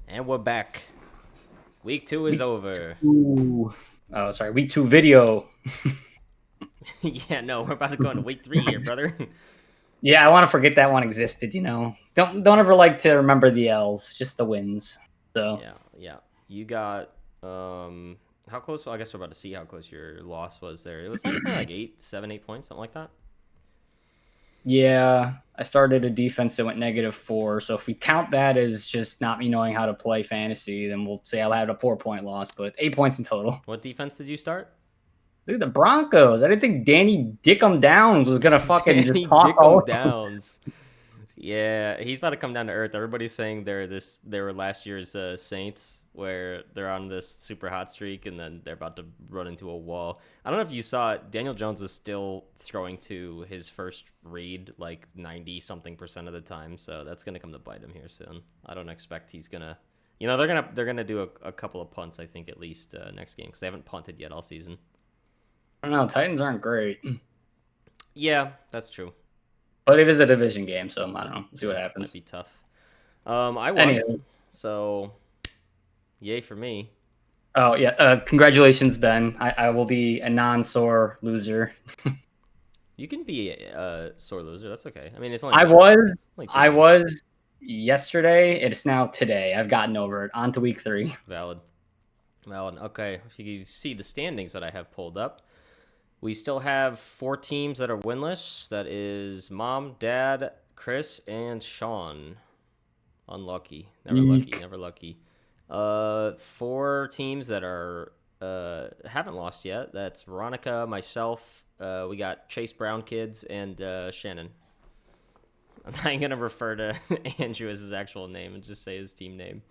And we're back. Week 2 is Week over. two. Oh, sorry. Week 2 video. Yeah, no, we're about to go into week 3 here, brother. Yeah, I want to forget that one existed. Don't ever like to remember the L's, just the wins. So yeah. You got how close? Well, I guess we're about to see how close your loss was there. It was like only like 8 points, something like that. yeah, I started a defense that went -4. So if we count that as just not me knowing how to play fantasy, then we'll say I'll have a 4 point loss, but 8 points in total. What defense did you start? Look at the Broncos. I didn't think Danny Dickum Downs was gonna fucking just Danny talk all Dickum over. Downs. Yeah, he's about to come down to earth. Everybody's saying they were last year's Saints, where they're on this super hot streak and then they're about to run into a wall. I don't know if you saw it. Daniel Jones is still throwing to his first read like 90 something% of the time, so that's gonna come to bite him here soon. I don't expect he's gonna. They're gonna do a couple of punts, I think, at least next game, because they haven't punted yet all season. I don't know. Titans aren't great, Yeah, that's true. but it is a division game, so I don't know. See what Might happens. be tough. I won, Anyway. so yay for me. Oh yeah, congratulations, Ben. I will be a non-sore loser. You can be a sore loser. That's okay. I mean, it's I only was, only two I games. was yesterday. It's now today. I've gotten over it. On to week 3. Valid. Valid. Okay. If you see the standings that I have pulled up, we still have 4 teams that are winless. That is Mom, Dad, Chris, and Sean. Unlucky. Never lucky. Eek. Never lucky. 4 teams that are haven't lost yet. That's Veronica, myself. We got Chase Brown kids and Shannon. I'm not gonna refer to Andrew as his actual name and just say his team name.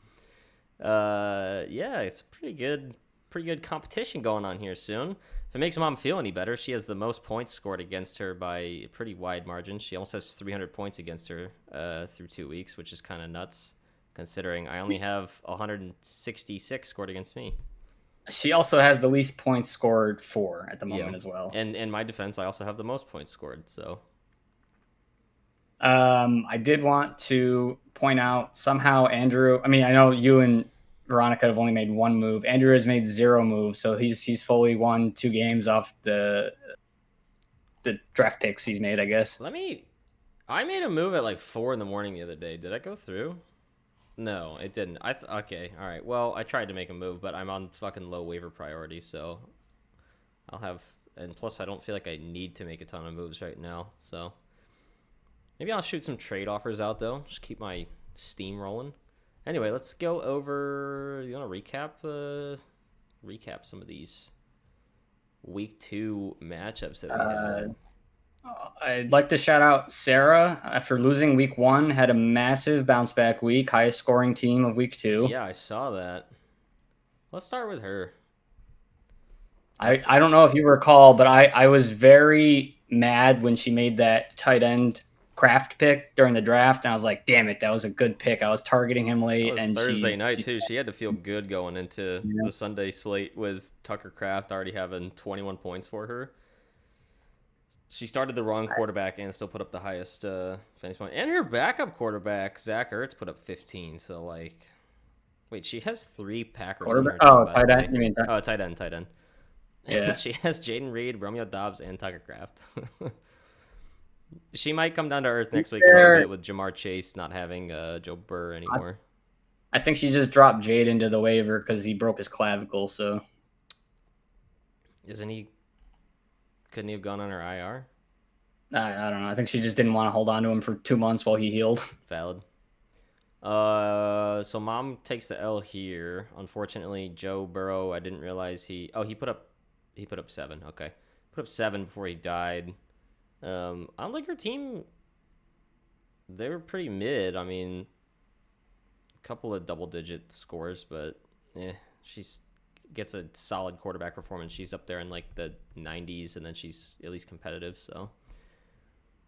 Yeah, it's pretty good competition going on here soon. If it makes Mom feel any better, she has the most points scored against her by a pretty wide margin. She almost has 300 points against her through 2 weeks, which is kind of nuts, considering I only have 166 scored against me. She also has the least points scored for at the Yeah, moment as well. and in my defense, I also have the most points scored. So I did want to point out somehow Andrew. I mean, I know you and Veronica have only made one move. Andrew has made 0 moves, so he's fully won 2 games off the draft picks he's made, I guess. let me. I made a move at like 4 in the morning the other day. Did I go through? No, it didn't. Okay, all right. Well, I tried to make a move, but I'm on fucking low waiver priority, so I'll have. And plus, I don't feel like I need to make a ton of moves right now, so maybe I'll shoot some trade offers out though. Just keep my steam rolling. Anyway, let's go over. You want to recap some of these week 2 matchups that we Uh, had. I'd like to shout out Sarah after losing week 1, had a massive bounce back week, highest scoring team of week 2. Yeah, I saw that. Let's start with her. I don't know if you recall, but I was very mad when she made that tight end craft pick during the draft, and I was like, damn it, that was a good pick. I was targeting him That late, was and Thursday night she too. She had to feel good going into yeah. the Sunday slate with Tucker Kraft already having 21 points for her. She started the wrong quarterback and still put up the highest fantasy point. And her backup quarterback, Zach Ertz, put up 15. So like, wait, she has 3 Packers on quarterback. her team, Oh, by the tight way. end. You mean Oh, tight end, tight end. yeah? She has Jaden Reed, Romeo Dobbs, and Tucker Kraft. She might come down to earth next week a little bit with Jamar Chase not having Joe Burr anymore. I think she just dropped Jade into the waiver because he broke his clavicle. So Isn't he? Couldn't he have gone on her IR? I don't know. I think she just didn't want to hold on to him for 2 months while he healed. Valid. So Mom takes the L here. Unfortunately, Joe Burrow, I didn't realize he put up 7. Okay. Put up 7 before he died. I don't like her team. They were pretty mid. I mean, a couple of double digit scores, but she's gets a solid quarterback performance. She's up there in like the 90s and then she's at least competitive, so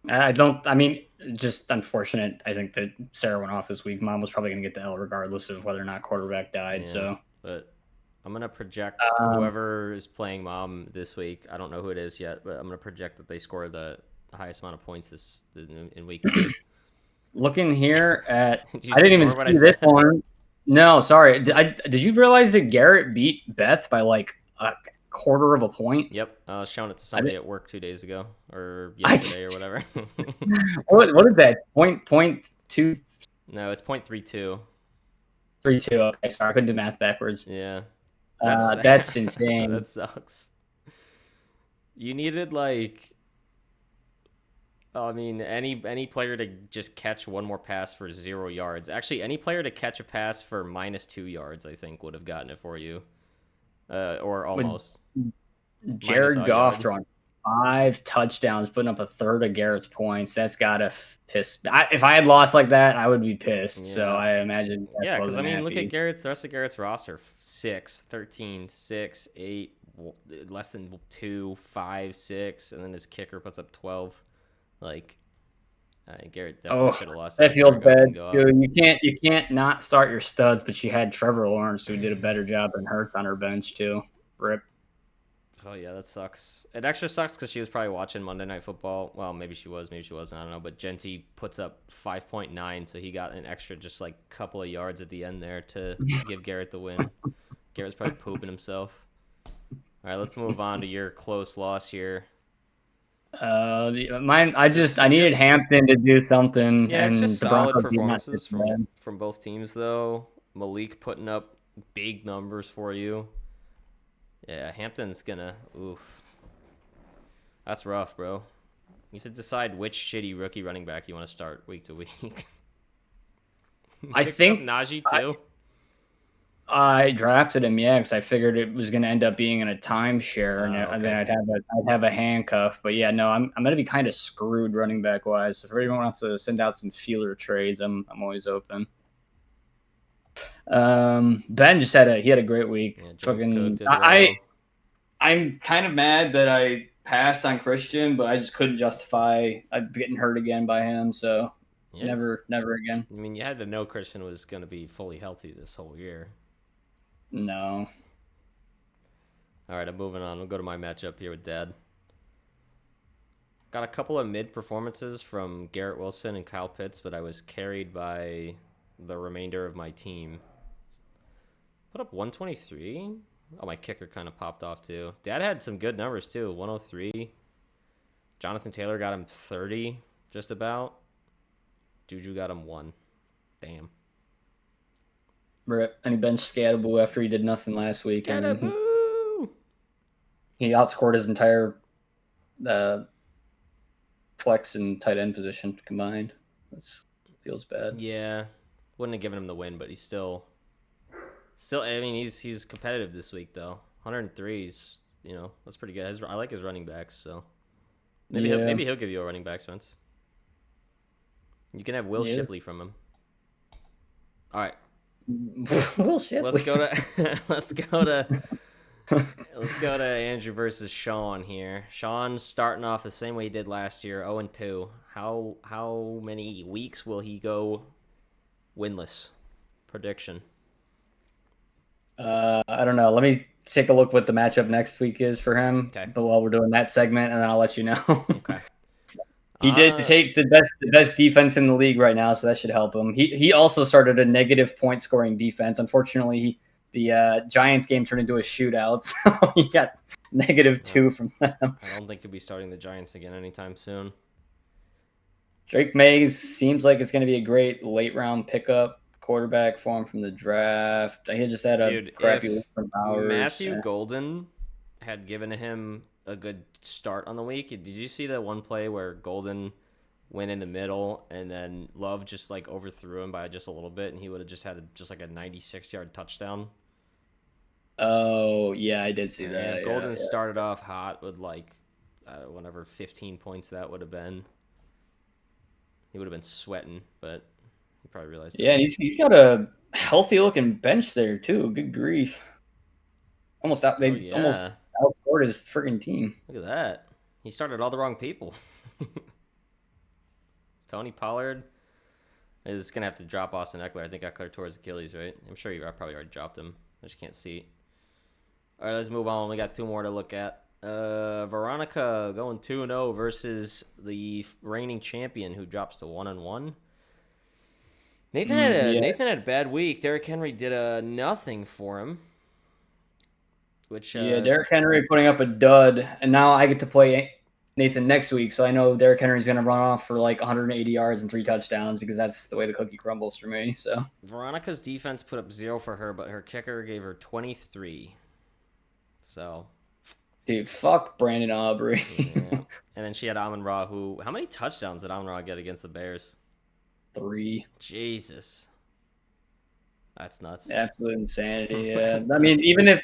I don't. I mean, just unfortunate. I think that Sarah went off this week. Mom was probably going to get the L regardless of whether or not quarterback died. yeah. So But I'm gonna project um, whoever is playing Mom this week. I don't know who it is yet, but I'm gonna project that they score the highest amount of points in week 3. looking here at, Did you I didn't even ignore what I see this said? one. No, sorry. Did you realize that Garrett beat Beth by like a quarter of a point? Yep, I was showing it to I somebody did. at work 2 days ago or I yesterday or whatever. what is that? Point 232. No, it's 0.32. Okay, sorry, I couldn't do math backwards. Yeah, that's That's that insane. sucks. You needed like, I mean, any player to just catch one more pass for 0 yards. Actually, any player to catch a pass for -2 yards, I think, would have gotten it for you, or With almost minus Jared a Goff yard. throwing 5 touchdowns, putting up a third of Garrett's points, that's gotta piss. If I had lost like that, I would be pissed. So Yeah. I imagine Beth Yeah, because I wasn't mean, look at happy. the rest of Garrett's roster: 6, 13, 6, 8, less than 2, 5, 6, and then his kicker puts up 12. Like, Garrett definitely Oh, should have lost that that. feels Jared Goff bad didn't go too. up. You can't not start your studs, but she had Trevor Lawrence who did a better job than Hurts on her bench too. Rip. Oh yeah, that sucks. It extra sucks because she was probably watching Monday Night Football. Well, maybe she was, maybe she wasn't. I don't know. But Genty puts up 5.9, so he got an extra just like couple of yards at the end there to give Garrett the win. Garrett's probably pooping himself. All right, let's move on to your close loss here. Mine. I needed Just Hampton to do something, yeah, it's just and the solid Broncos did not fit performances the from bad. both teams though. Malik putting up big numbers for you. Yeah, Hampton's gonna oof. That's rough, bro. You should decide which shitty rookie running back you want to start week to week. I Picked up think Najee too. I drafted him, yeah, because I figured it was going to end up being in a timeshare, and Okay. then I'd have a handcuff. But yeah, no, I'm going to be kind of screwed running back wise. So if anyone wants to send out some feeler trades, I'm always open. Ben just he had a great week. Yeah, James Cook Fucking did well. I'm kind of mad that I passed on Christian, but I just couldn't justify getting hurt again by him. So Yes. never again. I mean, you had to know Christian was going to be fully healthy this whole year. No. All right, I'm moving on. We'll go to my matchup here with Dad. Got a couple of mid performances from Garrett Wilson and Kyle Pitts, but I was carried by the remainder of my team. Put up 123. Oh, my kicker kind of popped off too. Dad had some good numbers too. 103. Jonathan Taylor got him 30, just about. Juju got him 1. Damn. Rip. And he benched Scattaboo after he did nothing last week, and Scattaboo! he outscored his entire flex and tight end position combined. That feels bad. Yeah, wouldn't have given him the win, but he's still. I mean, he's competitive this week though. 103s, that's pretty good. I like his running backs, so maybe he'll give you a running back, Spence. You can have Will Shipley from him. All right. Will Shipley. Let's go to Andrew versus Sean here. Sean's starting off the same way he did last year, 0-2. How many weeks will he go winless? Prediction. I don't know. Let me take a look what the matchup next week is for him. Okay. But while we're doing that segment, and then I'll let you know. Okay. He did take the best defense in the league right now, so that should help him. He also started a negative point scoring defense. Unfortunately, the Giants game turned into a shootout, so he got -2 from them. I don't think he'll be starting the Giants again anytime soon. Drake Mays seems like it's going to be a great late round pickup quarterback for him from the draft. He just had a crappy if week from Bowers. Matthew Golden had given him a good start on the week. Did you see that one play where Golden went in the middle and then Love just like overthrew him by just a little bit, and he would have just had just like a 96-yard touchdown? Oh yeah, I did see that. Golden started off hot with like whatever 15 points that would have been. He would have been sweating, but he probably realized. Yeah, and he's got a healthy looking bench there too. Good grief! Almost outscored his freaking team. Look at that. He started all the wrong people. Tony Pollard is going to have to drop Austin Eckler. I think Eckler tore his Achilles, right? I'm sure I probably already dropped him. I just can't see. All right, let's move on. We got 2 more to look at. Veronica going 2-0 versus the reigning champion who drops to 1-1. Yeah, Nathan had a bad week. Derrick Henry did a nothing for him, which yeah. Derrick Henry putting up a dud, and now I get to play Nathan next week, so I know Derrick Henry's going to run off for like 180 yards and 3 touchdowns because that's the way the cookie crumbles for me. So Veronica's defense put up 0 for her, but her kicker gave her 23. So, dude, fuck Brandon Aubrey. yeah. And then she had Amon Ra, who, how many touchdowns did Amon Ra get against the Bears? 3. Jesus. That's nuts. Absolute insanity. Yeah. That's I mean, nuts. even if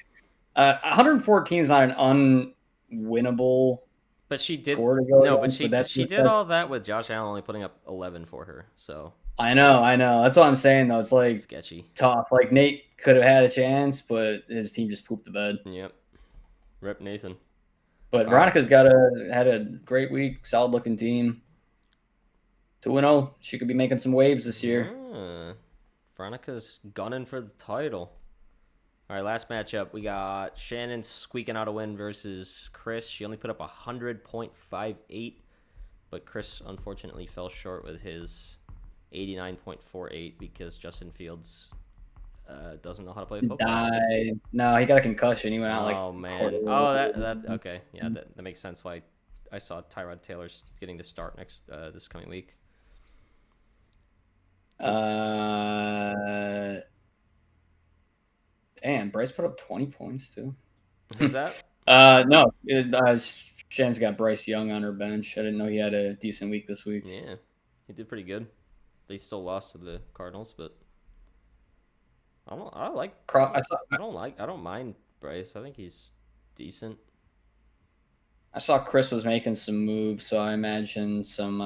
114 is not an unwinnable But she did score to go no, but against, but that's she just did all that with Josh Allen only putting up 11 for her. So I know. That's what I'm saying though. It's like sketchy. tough. Like Nate could have had a chance, but his team just pooped the bed. Yep. Rip Nathan. But All Veronica's had a great week, solid looking team. 2-0. She could be making some waves this year. Veronica's gunning for the title. All right, last matchup. We got Shannon squeaking out a win versus Chris. She only put up 100.58, but Chris unfortunately fell short with his 89.48 because Justin Fields doesn't know how to play football. Died. No, he got a concussion. He went out like. Oh man. Oh, that okay. Yeah, that makes sense. Why I saw Tyrod Taylor's getting to start next this coming week. Damn, Bryce put up 20 points too. Who's that? No, Shan's got Bryce Young on her bench. I didn't know he had a decent week this week. Yeah, he did pretty good. They still lost to the Cardinals, but I don't mind Bryce. I think he's decent. I saw Chris was making some moves, so I imagine some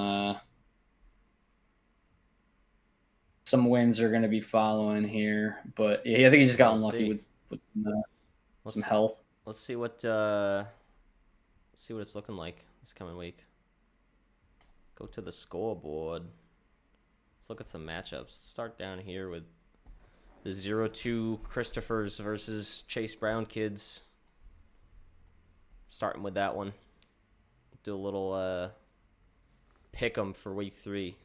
wins are going to be following here. But yeah, I think he just got unlucky with some health. Let's see what it's looking like this coming week. Go to the scoreboard. Let's look at some matchups. Let's start down here with the 0-2 Christophers versus Chase Brown kids. Starting with that one. Do a little pick 'em for week 3.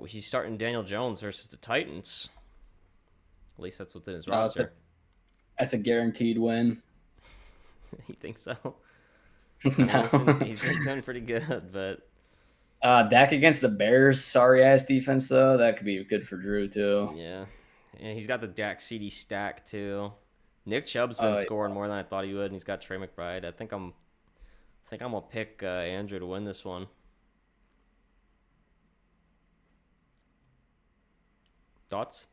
He's starting Daniel Jones versus the Titans. At least that's what's in his roster. That's a guaranteed win. You think so? No. He's been doing pretty good, but Dak against the Bears, sorry ass defense though. That could be good for Drew too. Yeah, and he's got the Dak CD stack too. Nick Chubb's been scoring more than I thought he would, and he's got Trey McBride. I think I'm gonna pick Andrew to win this one. Thoughts?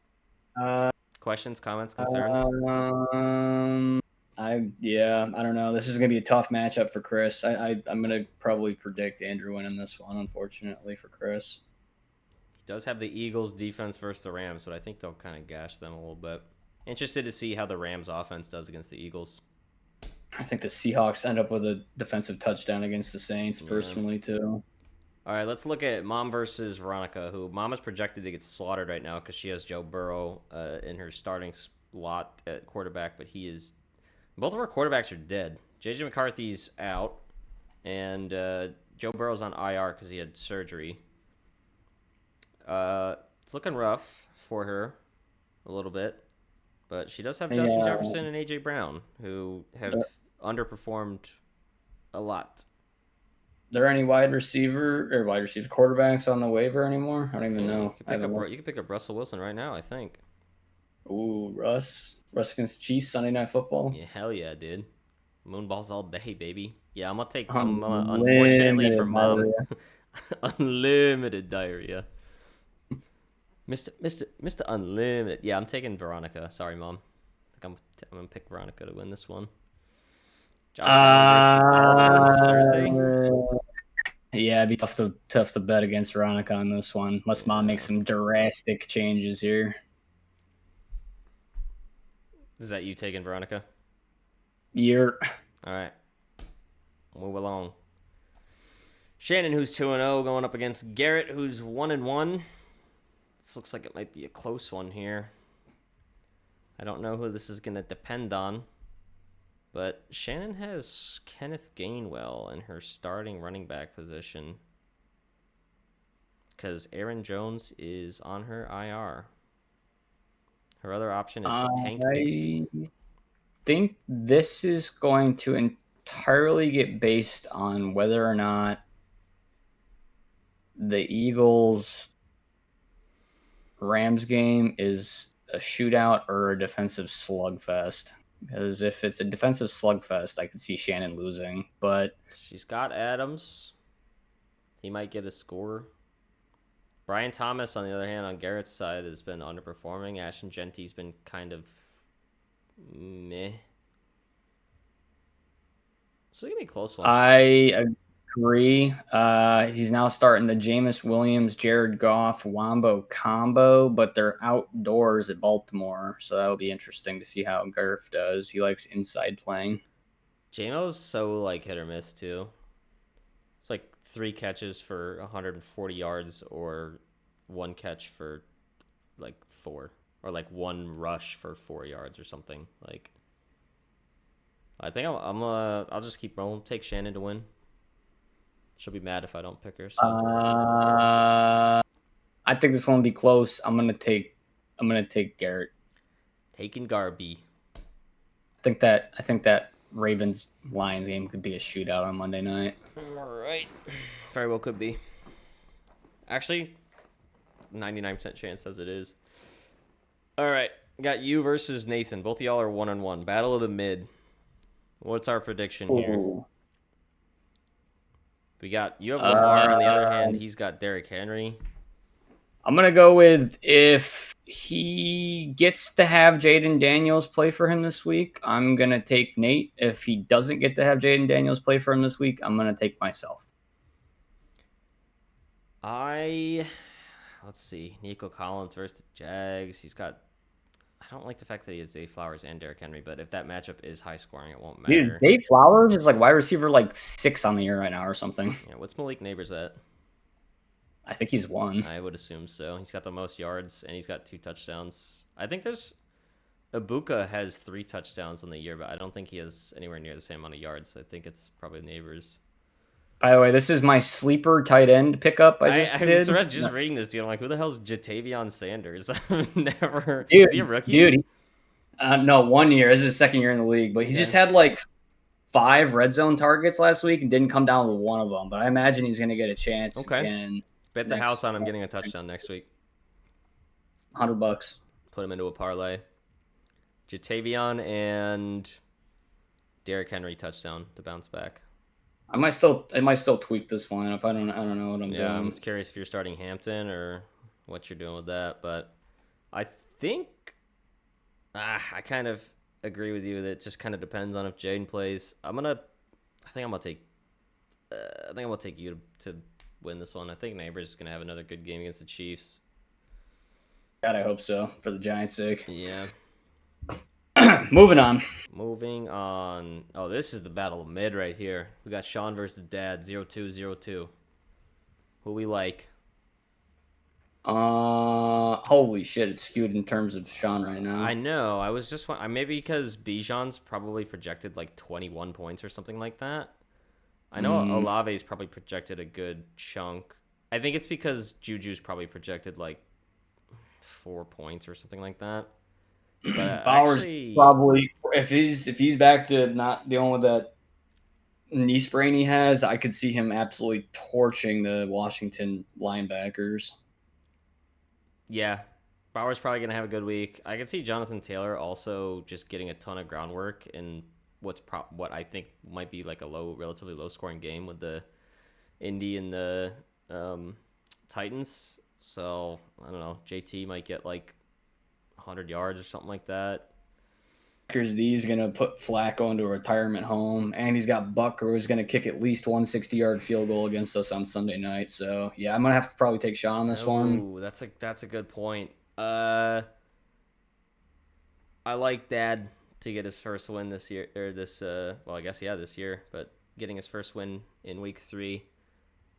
Questions, comments, concerns? I don't know. This is gonna be a tough matchup for Chris. I'm gonna probably predict Andrew winning this one, unfortunately for Chris. He does have the Eagles defense versus the Rams, but I think they'll kind of gash them a little bit. Interested to see how the Rams offense does against the Eagles. I think the Seahawks end up with a defensive touchdown against the Saints, personally, too. All right, let's look at Mom versus Veronica, who Mom is projected to get slaughtered right now because she has Joe Burrow in her starting slot at quarterback, but both of our quarterbacks are dead. J.J. McCarthy's out, and Joe Burrow's on IR because he had surgery. It's looking rough for her a little bit, but she does have Justin Jefferson and A.J. Brown, who have underperformed a lot. There any wide receiver quarterbacks on the waiver anymore? I don't even know. You can pick up Russell Wilson right now, I think. Ooh, Russ against Chiefs Sunday Night Football. Yeah, hell yeah, dude. Moonballs all day, baby. Yeah, I'm gonna take. Unfortunately for Mom, unlimited diarrhea. Mr. Unlimited. Yeah, I'm taking Veronica. Sorry, Mom. I think I'm gonna pick Veronica to win this one. Josh Allen versus the Dolphins Thursday. Yeah, it'd be tough to bet against Veronica on this one, unless Mom makes some drastic changes here. Is that you taking Veronica? Yeah. All right. Move along. Shannon, who's 2-0, going up against Garrett, who's 1-1. This looks like it might be a close one here. I don't know who this is going to depend on. But Shannon has Kenneth Gainwell in her starting running back position. because Aaron Jones is on her IR. Her other option is Tank Bigsby. I think this is going to entirely get based on whether or not the Eagles Rams game is a shootout or a defensive slugfest. Because if it's a defensive slugfest, I could see Shannon losing. But She's got Adams. He might get a score. Brian Thomas, on the other hand, on Garrett's side, has been underperforming. Ashton Genty's been kind of meh. So it's gonna be a close one. I agree. He's now starting the Jameis Williams, Jared Goff, Wombo combo, but they're outdoors at Baltimore, so that'll be interesting to see how Garf does. He likes inside playing. JMO's so like hit or miss too. It's like 3 catches for 140 yards or 1 catch for like 4, or like 1 rush for 4 yards or something. Like, I think I'll just keep rolling. Take Shannon to win. She'll be mad if I don't pick her. So. I think this one will be close. I'm gonna take Garrett. Taking Garby. I think that Ravens Lions game could be a shootout on Monday night. All right, very well could be. Actually, 99% chance says it is. All right, got you versus Nathan. Both of y'all are 1-1. Battle of the mid. What's our prediction here? Ooh. We got you have Lamar. On the other hand, he's got Derrick Henry. I'm going to go with, if he gets to have Jaden Daniels play for him this week, I'm going to take Nate. If he doesn't get to have Jaden Daniels play for him this week, I'm going to take myself. Let's see. Nico Collins versus the Jags. I don't like the fact that he has Zay Flowers and Derrick Henry, but if that matchup is high scoring, it won't matter. Dude, Zay Flowers is like wide receiver like 6 on the year right now or something. Yeah, what's Malik Neighbors at? I think he's 1. I would assume so. He's got the most yards, and he's got 2 touchdowns. I think Ibuka has 3 touchdowns on the year, but I don't think he has anywhere near the same amount of yards. I think it's probably Neighbors. By the way, this is my sleeper tight end pickup I did. I'm just reading this, dude. I'm like, who the hell's Jatavion Sanders? I've never... Dude, is he a rookie? Dude, no, 1 year. This is his 2nd year in the league, but he just had like 5 red zone targets last week and didn't come down with one of them. But I imagine he's going to get a chance again. Bet the house on him getting a touchdown next week. $100. Put him into a parlay. Jatavion and Derrick Henry touchdown to bounce back. I might still tweak this lineup. I don't know what I'm doing. I'm curious if you're starting Hampton or what you're doing with that, but I think I kind of agree with you that it just kind of depends on if Jaden plays. I think I'm gonna take you to win this one. I think Neighbors is gonna have another good game against the Chiefs. God, I hope so, for the Giants' sake. Yeah. Moving on. Oh, this is the battle of mid right here. We got Sean versus Dad, 0-2-0-2. Who we like? Holy shit, it's skewed in terms of Sean right now. I know. I was just maybe because Bijan's probably projected like 21 points or something like that. I know Olave's probably projected a good chunk. I think it's because Juju's probably projected like 4 points or something like that. But Bowers probably, if he's back to not dealing with that knee sprain he has, I could see him absolutely torching the Washington linebackers. Yeah, Bowers probably gonna have a good week. I could see Jonathan Taylor also just getting a ton of groundwork in what I think might be like a relatively low scoring game with the Indy and the Titans. So I don't know. JT might get like 100 yards or something like that. He's going to put Flacco into a retirement home, and he's got Bucker, who's going to kick at least 160-yard field goal against us on Sunday night. So, yeah, I'm going to have to probably take Sean on this one. Ooh, that's a good point. I like Dad to get his first win this year, or this this year, but getting his first win in week 3. He's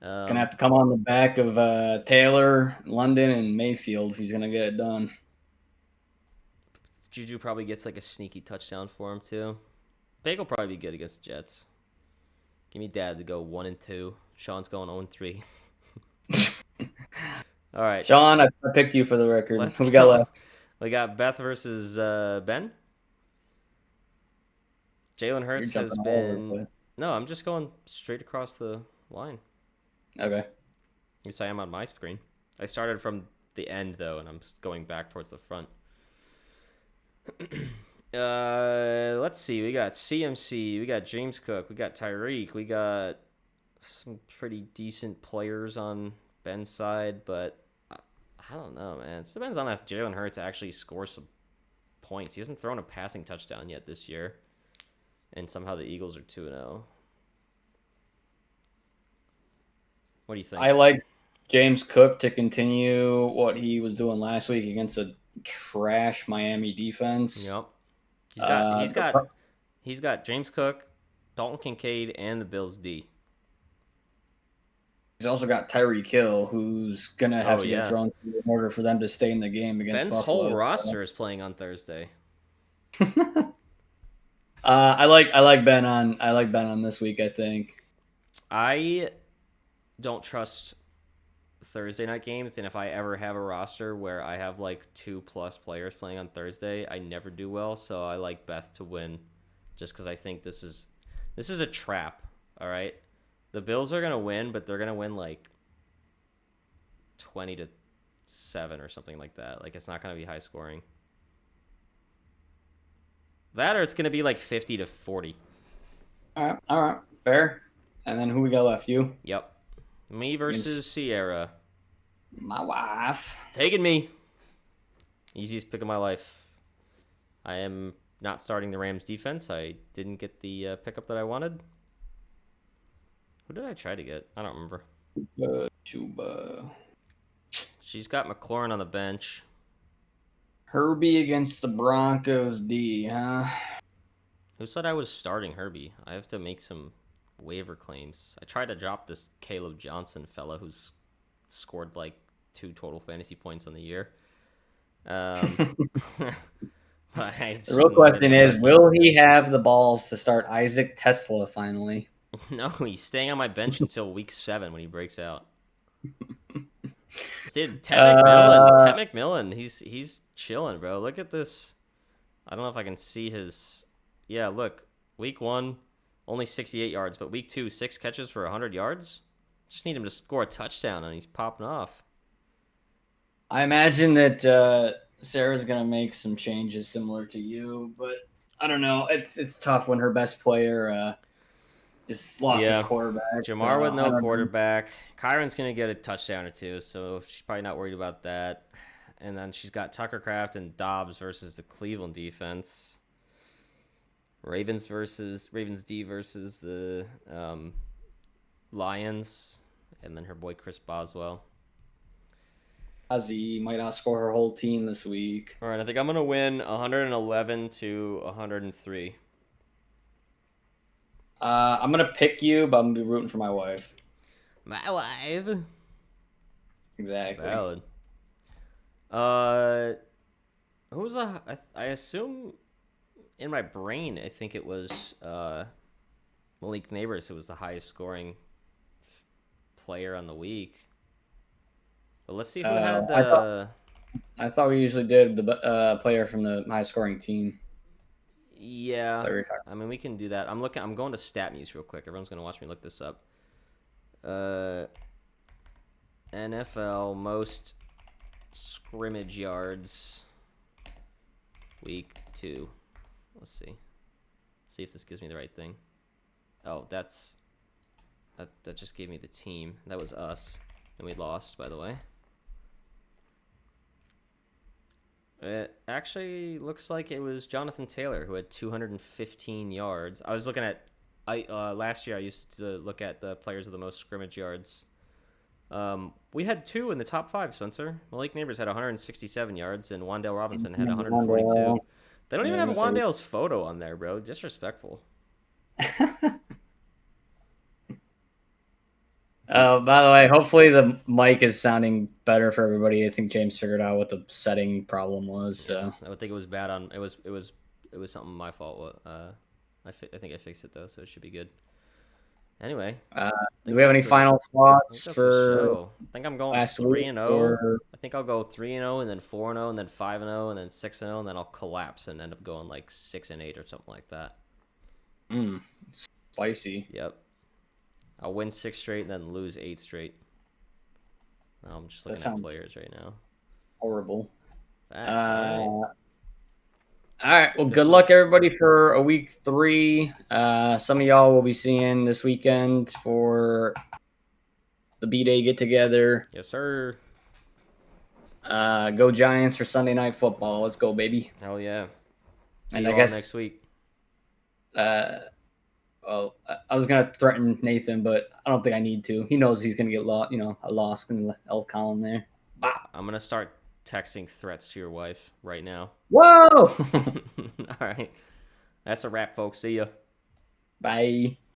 going to have to come on the back of Taylor, London, and Mayfield if he's going to get it done. Juju probably gets like a sneaky touchdown for him too. Bake will probably be good against the Jets. Give me Dad to go 1-2. Sean's going 0-3. All right, Sean, I picked you for the record. let's Who we got go. left? We got Beth versus Ben. Jalen You're Hurts has jumping all over the been. place. No, I'm just going straight across the line. Okay. At least I am on my screen. I started from the end though, and I'm going back towards the front. Let's see. We got CMC. We got James Cook. We got Tyreek. We got some pretty decent players on Ben's side, but I don't know, man. It depends on if Jalen Hurts actually scores some points. He hasn't thrown a passing touchdown yet this year, and somehow the Eagles are 2-0. What do you think? I like James Cook to continue what he was doing last week against a trash Miami defense. Yep. Uh, He's got James Cook, Dalton Kincaid, and the Bills D. He's also got Tyreek Hill, who's gonna have to Yeah. get thrown in order for them to stay in the game against Ben's Buffalo. whole roster is playing on Thursday. I like Ben on this week. I think I don't trust Thursday night games, and if I ever have a roster where I have like 2+ players playing on Thursday, I never do well. So I like Beth to win, just because I think this is a trap. All right, the Bills are gonna win, but they're gonna win like 20-7 or something like that. Like it's not gonna be high scoring. That or it's gonna be like 50-40. all right, fair. And then who we got left? You, Yep, me versus Sierra. my wife. Taking me. Easiest pick of my life. I am not starting the Rams defense. I didn't get the pickup that I wanted. Who did I try to get? I don't remember. Chuba. She's got McLaurin on the bench. Herbie against the Broncos D, huh? Who said I was starting Herbie? I have to make some waiver claims. I tried to drop this Caleb Johnson fella who's scored like 2 total fantasy points on the year. The real question is, will he have the balls to start Isaac Tesla finally? No, he's staying on my bench until week 7 when he breaks out. Dude, Ted McMillan, he's chilling, bro. Look at this. I don't know if I can see his. Yeah, look. Week 1, only 68 yards, but week 2, 6 catches for 100 yards. Just need him to score a touchdown, and he's popping off. I imagine that Sarah's gonna make some changes similar to you, but I don't know. It's tough when her best player is lost his quarterback. Jamar with no quarterback. Kyron's going to get a touchdown or 2, so she's probably not worried about that. And then she's got Tucker Kraft and Dobbs versus the Cleveland defense. Ravens D versus the Lions. And then her boy Chris Boswell. Ozzy might outscore her whole team this week. All right, I think I'm going to win 111-103. I'm gonna pick you, but I'm gonna be rooting for my wife. My wife. Exactly. Valid. Who was I assume in my brain, I think it was Malik Neighbors who was the highest scoring player on the week. But let's see who had. I thought we usually did the player from the high scoring team. Yeah, I mean we can do that. I'm going to StatMuse real quick. Everyone's gonna watch me look this up. NFL most scrimmage yards week 2. Let's see if this gives me the right thing. Oh, that just gave me the team. That was us, and we lost, by the way. It actually looks like it was Jonathan Taylor who had 215 yards. I was looking at last year I used to look at the players with the most scrimmage yards. We had 2 in the top 5, Spencer. Malik Neighbors had 167 yards and Wan'Dale Robinson had 142. They don't even have Wan'Dale's photo on there, bro. Disrespectful. By the way, hopefully the mic is sounding better for everybody. I think James figured out what the setting problem was. So I would think it was bad on it was something my fault. I think I fixed it though, so it should be good. Anyway, Do we have any final I think thoughts that's the for show. I think I'm going last 3 week? and 0. Or I think I'll go 3 and 0, and then 4 and 0, and then 5 and 0, and then 6 and 0, and then I'll collapse and end up going like 6 and 8 or something like that. Spicy. Yep. I'll win 6 straight and then lose 8 straight. I'm just looking at players right now. Horrible. Facts, All right. Well, good luck, everybody, for a week 3. Some of y'all will be seeing this weekend for the B-Day get-together. Yes, sir. Go Giants for Sunday Night Football. Let's go, baby. Hell yeah. See And you I all guess next week. Well, I was gonna threaten Nathan, but I don't think I need to. He knows he's gonna get lost. A loss in the L column there. I'm gonna start texting threats to your wife right now. Whoa! All right. That's a wrap, folks. See ya. Bye.